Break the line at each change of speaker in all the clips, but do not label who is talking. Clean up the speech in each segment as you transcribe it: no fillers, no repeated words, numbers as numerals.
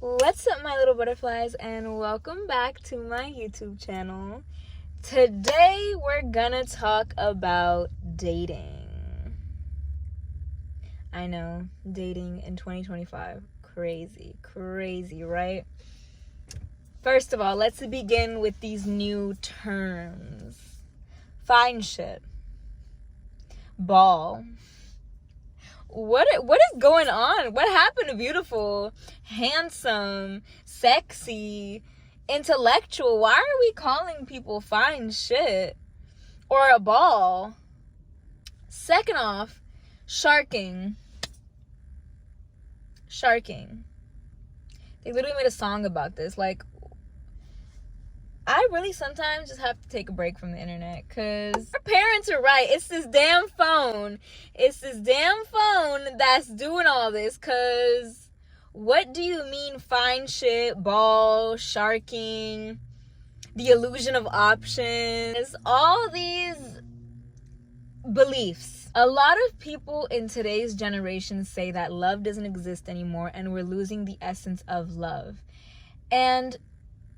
What's up, my little butterflies, and welcome back to my YouTube channel. Today we're gonna talk about dating. I know, dating in 2025. Crazy, right? First of all, let's begin with these new terms. Fine shit. Ball. What is going on? What happened to beautiful, handsome, sexy, intellectual? Why are we calling people fine shit or a ball? Second off, sharking. They literally made a song about this. Like, I really sometimes just have to take a break from the internet, because our parents are right. It's this damn phone that's doing all this. Because what do you mean fine shit, ball, sharking, the illusion of options, all these beliefs? A lot of people in today's generation say that love doesn't exist anymore and we're losing the essence of love. And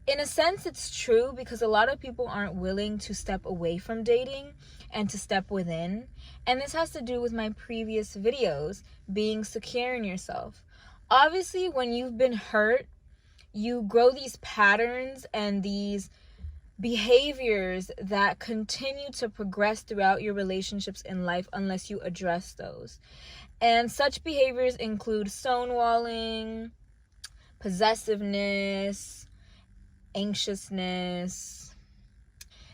in a sense, it's true, because a lot of people aren't willing to step away from dating and to step within. And this has to do with my previous videos, being secure in yourself. Obviously, when you've been hurt, you grow these patterns and these behaviors that continue to progress throughout your relationships in life unless you address those. And such behaviors include stonewalling, possessiveness, anxiousness.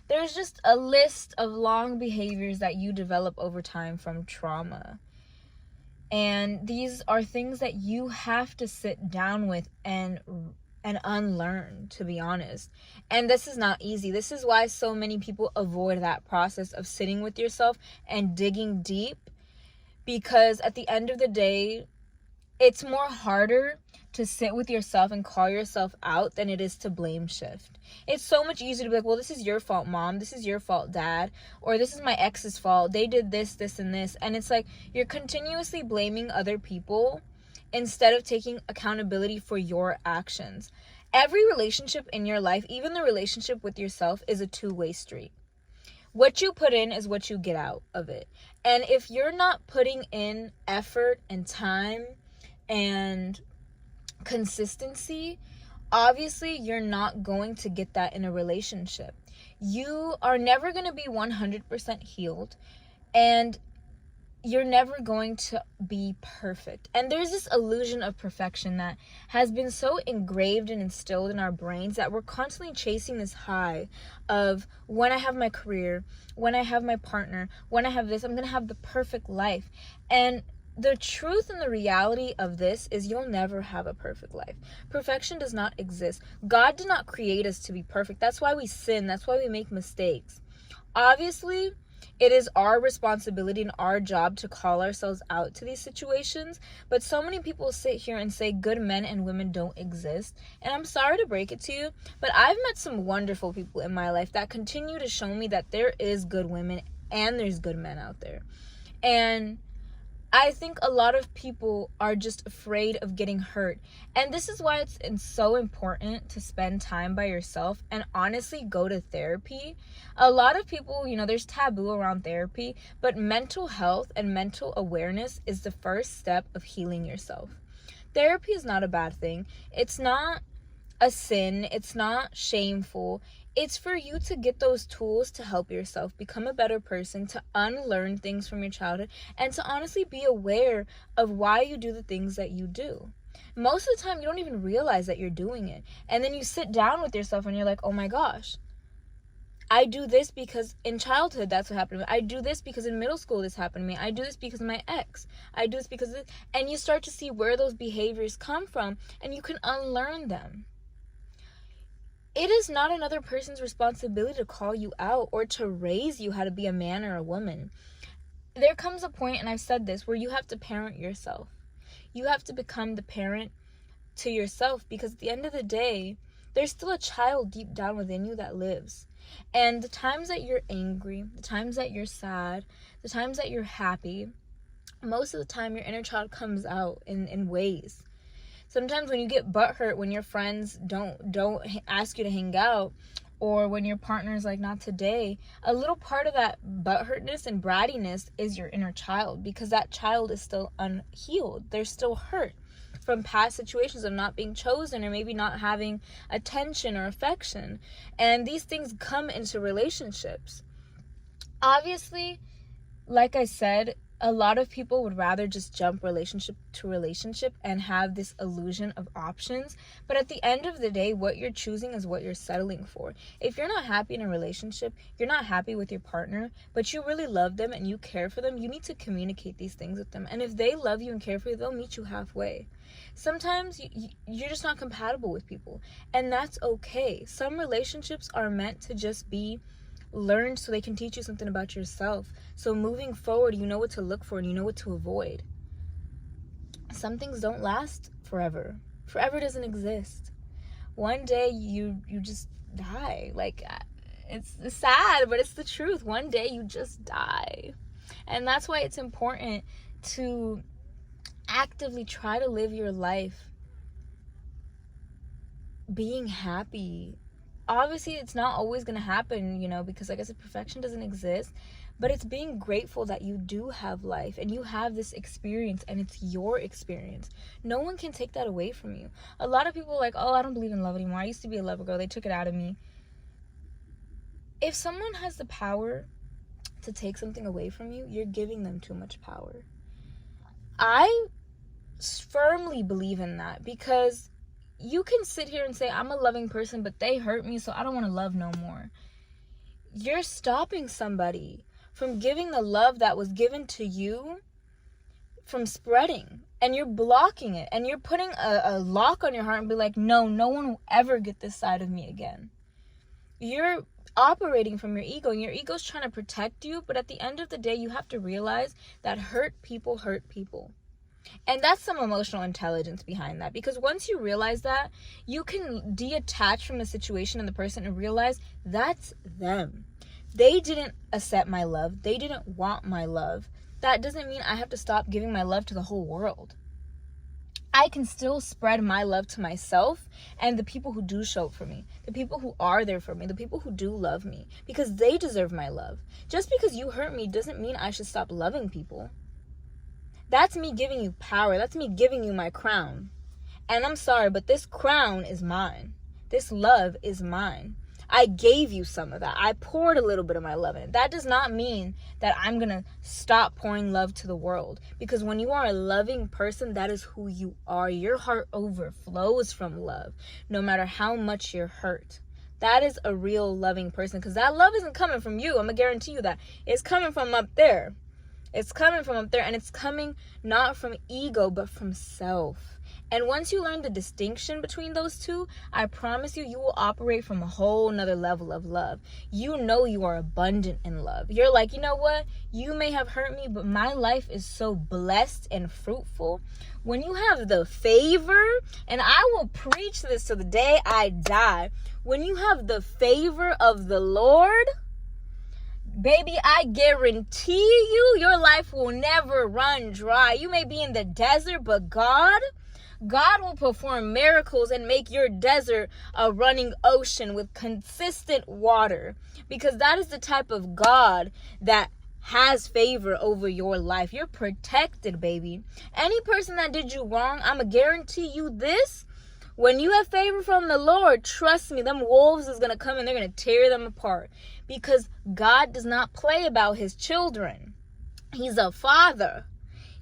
There's just a list of long behaviors that you develop over time from trauma. And these are things that you have to sit down with and unlearn, to be honest. And this is not easy. This is why so many people avoid that process of sitting with yourself and digging deep, because at the end of the day, it's more harder to sit with yourself and call yourself out than it is to blame shift. It's so much easier to be like, well, this is your fault, mom. This is your fault, dad. Or this is my ex's fault. They did this, and this. And it's like you're continuously blaming other people instead of taking accountability for your actions. Every relationship in your life, even the relationship with yourself, is a two-way street. What you put in is what you get out of it. And if you're not putting in effort and time and consistency, obviously you're not going to get that in a relationship. You are never going to be 100% healed, and you're never going to be perfect. And there's this illusion of perfection that has been so engraved and instilled in our brains that we're constantly chasing this high of, when I have my career, when I have my partner, when I have this, I'm going to have the perfect life. And the truth and the reality of this is you'll never have a perfect life. Perfection does not exist. God did not create us to be perfect. That's why we sin. That's why we make mistakes. Obviously, it is our responsibility and our job to call ourselves out to these situations. But so many people sit here and say good men and women don't exist. And I'm sorry to break it to you, but I've met some wonderful people in my life that continue to show me that there is good women and there's good men out there. And I think a lot of people are just afraid of getting hurt. And this is why it's so important to spend time by yourself and honestly go to therapy. A lot of people, there's taboo around therapy, but mental health and mental awareness is the first step of healing yourself. Therapy is not a bad thing. It's not a sin. It's not shameful. It's for you to get those tools to help yourself become a better person, to unlearn things from your childhood, and to honestly be aware of why you do the things that you do. Most of the time, you don't even realize that you're doing it. And then you sit down with yourself and you're like, oh my gosh, I do this because in childhood, that's what happened to me. I do this because in middle school, this happened to me. I do this because of my ex. I do this because of this. And you start to see where those behaviors come from, and you can unlearn them. It is not another person's responsibility to call you out or to raise you how to be a man or a woman. There comes a point, and I've said this, where you have to parent yourself. You have to become the parent to yourself, because at the end of the day, there's still a child deep down within you that lives. And the times that you're angry, the times that you're sad, the times that you're happy, most of the time your inner child comes out in ways. Sometimes when you get butthurt when your friends don't ask you to hang out, or when your partner's like, not today, a little part of that butthurtness and brattiness is your inner child, because that child is still unhealed. They're still hurt from past situations of not being chosen, or maybe not having attention or affection. And these things come into relationships. Obviously, like I said, a lot of people would rather just jump relationship to relationship and have this illusion of options. But at the end of the day, what you're choosing is what you're settling for. If you're not happy in a relationship, you're not happy with your partner, but you really love them and you care for them, you need to communicate these things with them. And if they love you and care for you, they'll meet you halfway. Sometimes you're just not compatible with people, and that's okay. Some relationships are meant to just be learned so they can teach you something about yourself. So moving forward, you know what to look for and you know what to avoid. Some things don't last forever. Forever doesn't exist. One day you just die. Like, it's sad, but it's the truth. One day you just die. And that's why it's important to actively try to live your life being happy. Obviously, it's not always going to happen, because like I said, perfection doesn't exist. But it's being grateful that you do have life and you have this experience, and it's your experience. No one can take that away from you. A lot of people are like, oh, I don't believe in love anymore. I used to be a lover girl. They took it out of me. If someone has the power to take something away from you, you're giving them too much power. I firmly believe in that, because you can sit here and say, I'm a loving person, but they hurt me, so I don't want to love no more. You're stopping somebody from giving the love that was given to you from spreading, and you're blocking it, and you're putting a lock on your heart and be like, no one will ever get this side of me again. You're operating from your ego, and your ego's trying to protect you, but at the end of the day, you have to realize that hurt people hurt people. And that's some emotional intelligence behind that, because once you realize that, you can detach from the situation and the person and realize that's them. They didn't accept my love. They didn't want my love. That doesn't mean I have to stop giving my love to the whole world. I can still spread my love to myself and the people who do show up for me, the people who are there for me, the people who do love me, because they deserve my love. Just because you hurt me doesn't mean I should stop loving people. That's me giving you power. That's me giving you my crown. And I'm sorry, but this crown is mine. This love is mine. I gave you some of that. I poured a little bit of my love in it. That does not mean that I'm going to stop pouring love to the world. Because when you are a loving person, that is who you are. Your heart overflows from love, no matter how much you're hurt. That is a real loving person, because that love isn't coming from you. I'm going to guarantee you that. It's coming from up there. It's coming from up there, and it's coming not from ego, but from self. And once you learn the distinction between those two, I promise you, you will operate from a whole nother level of love. You know you are abundant in love. You're like, you know what? You may have hurt me, but my life is so blessed and fruitful. When you have the favor, and I will preach this to the day I die, when you have the favor of the Lord, baby, I guarantee you, your life will never run dry. You may be in the desert, but God will perform miracles and make your desert a running ocean with consistent water, because that is the type of God that has favor over your life. You're protected, baby. Any person that did you wrong, I'm going to guarantee you this. When you have favor from the Lord, trust me, them wolves is going to come and they're going to tear them apart, because God does not play about his children. He's a father.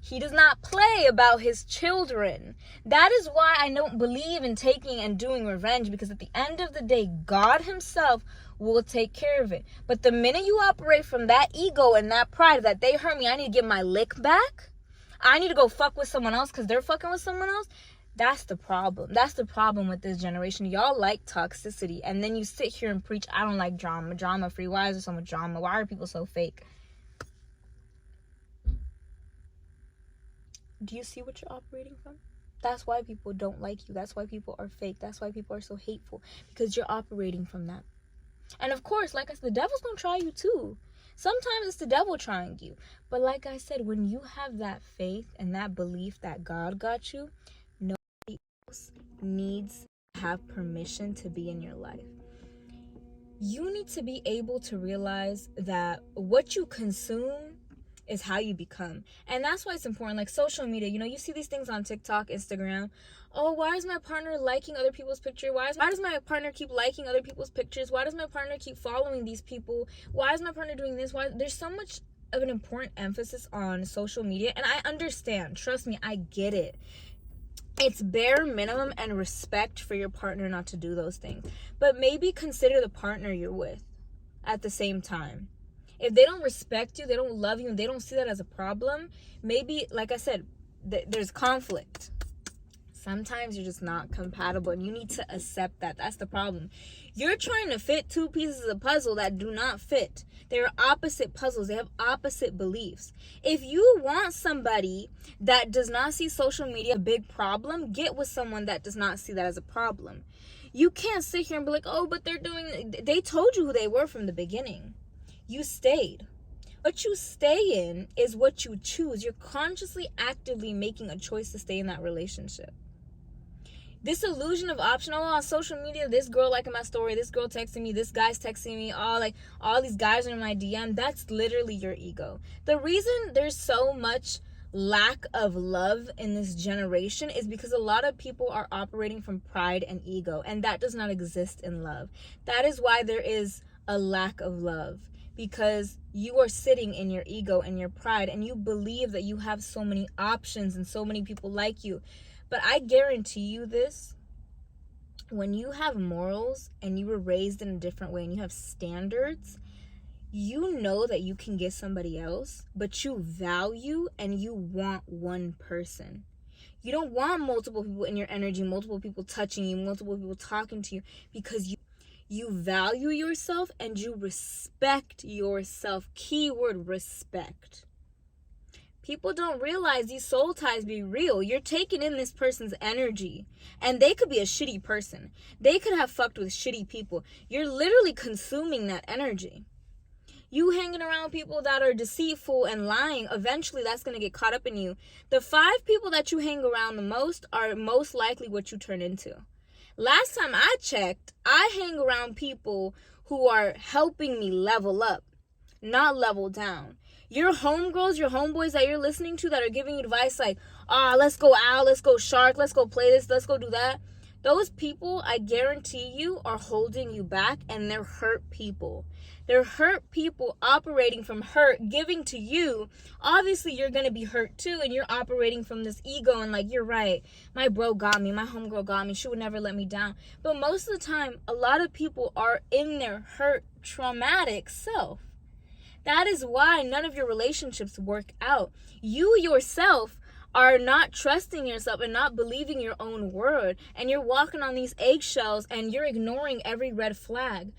He does not play about his children. That is why I don't believe in taking and doing revenge, because at the end of the day, God himself will take care of it. But the minute you operate from that ego and that pride that they hurt me, I need to get my lick back, I need to go fuck with someone else because they're fucking with someone else, that's the problem. That's the problem with this generation. Y'all like toxicity, and then you sit here and preach, I don't like drama. Drama free. Why is there so much drama? Why are people so fake? Do you see what you're operating from? That's why people don't like you. That's why people are fake. That's why people are so hateful, because you're operating from that. And of course, like I said, the devil's gonna try you too. Sometimes it's the devil trying you. But like I said, when you have that faith and that belief that God got you, nobody needs to have permission to be in your life. You need to be able to realize that what you consume is how you become. And that's why it's important. Like social media, you see these things on TikTok, Instagram. Oh, why is my partner liking other people's picture? Why does my partner keep liking other people's pictures? Why does my partner keep following these people? Why is my partner doing this? Why? There's so much of an important emphasis on social media, and I understand. Trust me, I get it. It's bare minimum and respect for your partner not to do those things. But maybe consider the partner you're with at the same time. If they don't respect you, they don't love you, and they don't see that as a problem, maybe, like I said, there's conflict. Sometimes you're just not compatible, and you need to accept that. That's the problem. You're trying to fit two pieces of the puzzle that do not fit. They're opposite puzzles. They have opposite beliefs. If you want somebody that does not see social media a big problem, get with someone that does not see that as a problem. You can't sit here and be like, oh, but they told you who they were from the beginning. You stayed. What you stay in is what you choose. You're consciously, actively making a choice to stay in that relationship. This illusion of option, on social media, this girl liking my story, this girl texting me, this guy's texting me, all these guys are in my DM, that's literally your ego. The reason there's so much lack of love in this generation is because a lot of people are operating from pride and ego, and that does not exist in love. That is why there is a lack of love. Because you are sitting in your ego and your pride, and you believe that you have so many options and so many people like you. But I guarantee you this, when you have morals and you were raised in a different way and you have standards, you know that you can get somebody else, but you value and you want one person. You don't want multiple people in your energy, multiple people touching you, multiple people talking to you, because you value yourself and you respect yourself. Keyword respect. People don't realize these soul ties be real. You're taking in this person's energy, and they could be a shitty person. They could have fucked with shitty people. You're literally consuming that energy. You hanging around people that are deceitful and lying, eventually that's going to get caught up in you. The 5 people that you hang around the most are most likely what you turn into. Last time I checked, I hang around people who are helping me level up, not level down. Your homegirls, your homeboys that you're listening to that are giving you advice like, let's go out, let's go shark, let's go play this, let's go do that. Those people, I guarantee you, are holding you back, and they're hurt people. They're hurt people operating from hurt, giving to you. Obviously, you're going to be hurt too, and you're operating from this ego and like, you're right. My bro got me. My homegirl got me. She would never let me down. But most of the time, a lot of people are in their hurt, traumatic self. That is why none of your relationships work out. You yourself are not trusting yourself and not believing your own word, and you're walking on these eggshells and you're ignoring every red flag.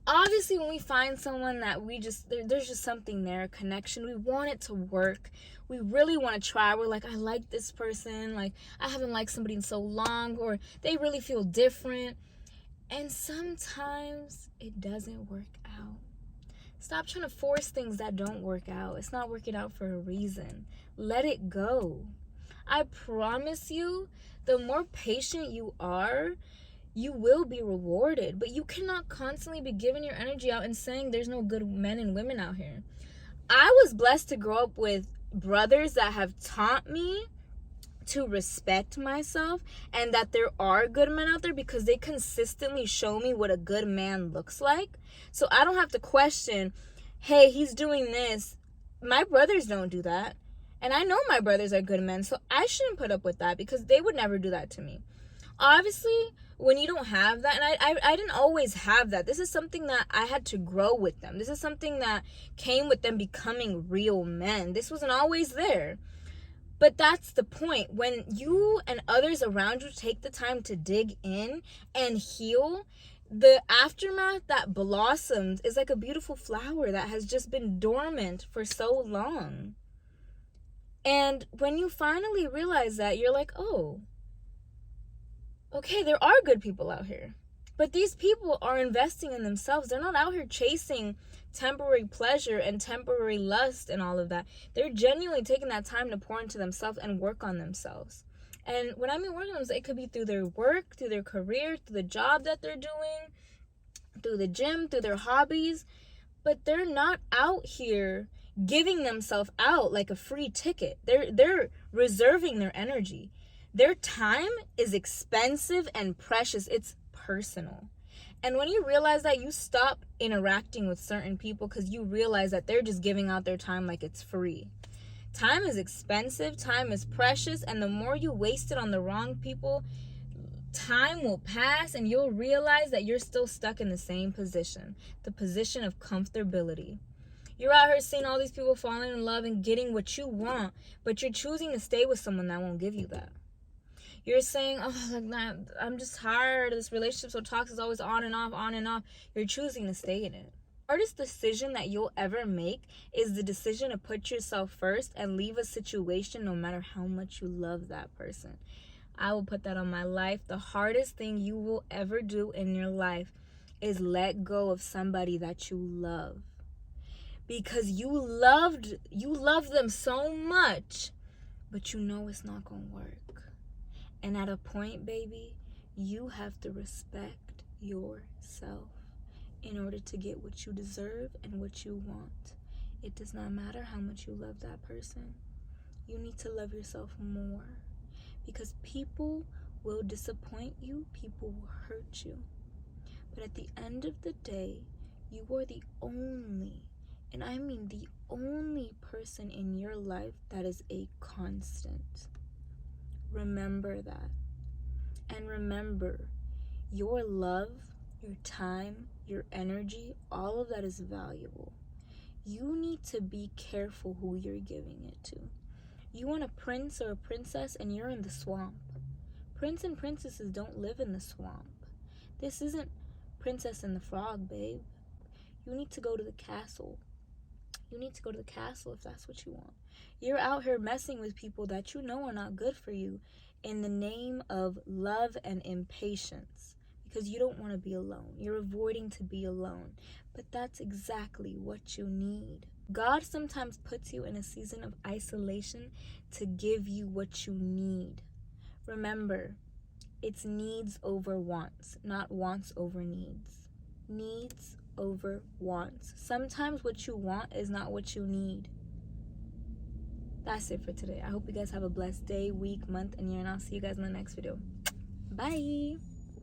Obviously, when we find someone that there's just something there, a connection, we want it to work. We really want to try. We're like, I like this person, like I haven't liked somebody in so long, or they really feel different. And sometimes it doesn't work out. Stop trying to force things that don't work out. It's not working out for a reason. Let it go. I promise you, the more patient you are, you will be rewarded. But you cannot constantly be giving your energy out and saying there's no good men and women out here. I was blessed to grow up with brothers that have taught me to respect myself, and that there are good men out there because they consistently show me what a good man looks like. So I don't have to question, hey, he's doing this. My brothers don't do that. And I know my brothers are good men, so I shouldn't put up with that because they would never do that to me. Obviously, when you don't have that, and I didn't always have that. This is something that I had to grow with them. This is something that came with them becoming real men. This wasn't always there. But that's the point. When you and others around you take the time to dig in and heal, the aftermath that blossoms is like a beautiful flower that has just been dormant for so long. And when you finally realize that, you're like, oh, okay, there are good people out here. But these people are investing in themselves. They're not out here chasing temporary pleasure and temporary lust and all of that. They're genuinely taking that time to pour into themselves and work on themselves. And when I mean working on themselves, it could be through their work, through their career, through the job that they're doing, through the gym, through their hobbies. But they're not out here giving themselves out like a free ticket. They're reserving their energy. Their time is expensive and precious. It's personal. And when you realize that, you stop interacting with certain people because you realize that they're just giving out their time like it's free. Time is expensive, time is precious, and the more you waste it on the wrong people, time will pass and you'll realize that you're still stuck in the same position, the position of comfortability. You're out here seeing all these people falling in love and getting what you want, but you're choosing to stay with someone that won't give you that. You're saying, oh, like, nah, I'm just tired. This relationship's so toxic. It's always on and off, on and off. You're choosing to stay in it. The hardest decision that you'll ever make is the decision to put yourself first and leave a situation no matter how much you love that person. I will put that on my life. The hardest thing you will ever do in your life is let go of somebody that you love. Because you love them so much, but you know it's not going to work. And at a point, baby, you have to respect yourself in order to get what you deserve and what you want. It does not matter how much you love that person. You need to love yourself more. Because people will disappoint you, people will hurt you. But at the end of the day, you are the only, and I mean the only person in your life that is a constant. Remember that. And remember, your love, your time, your energy, all of that is valuable. You need to be careful who you're giving it to. You want a prince or a princess and you're in the swamp. Prince and princesses don't live in the swamp. This isn't Princess and the Frog, babe. You need to go to the castle. You need to go to the castle if that's what you want. You're out here messing with people that you know are not good for you in the name of love and impatience because you don't want to be alone. You're avoiding to be alone. But that's exactly what you need. God sometimes puts you in a season of isolation to give you what you need. Remember, it's needs over wants, not wants over needs. Needs over wants. Sometimes what you want is not what you need. That's it for today. I hope you guys have a blessed day, week, month, and year, and I'll see you guys in the next video. Bye.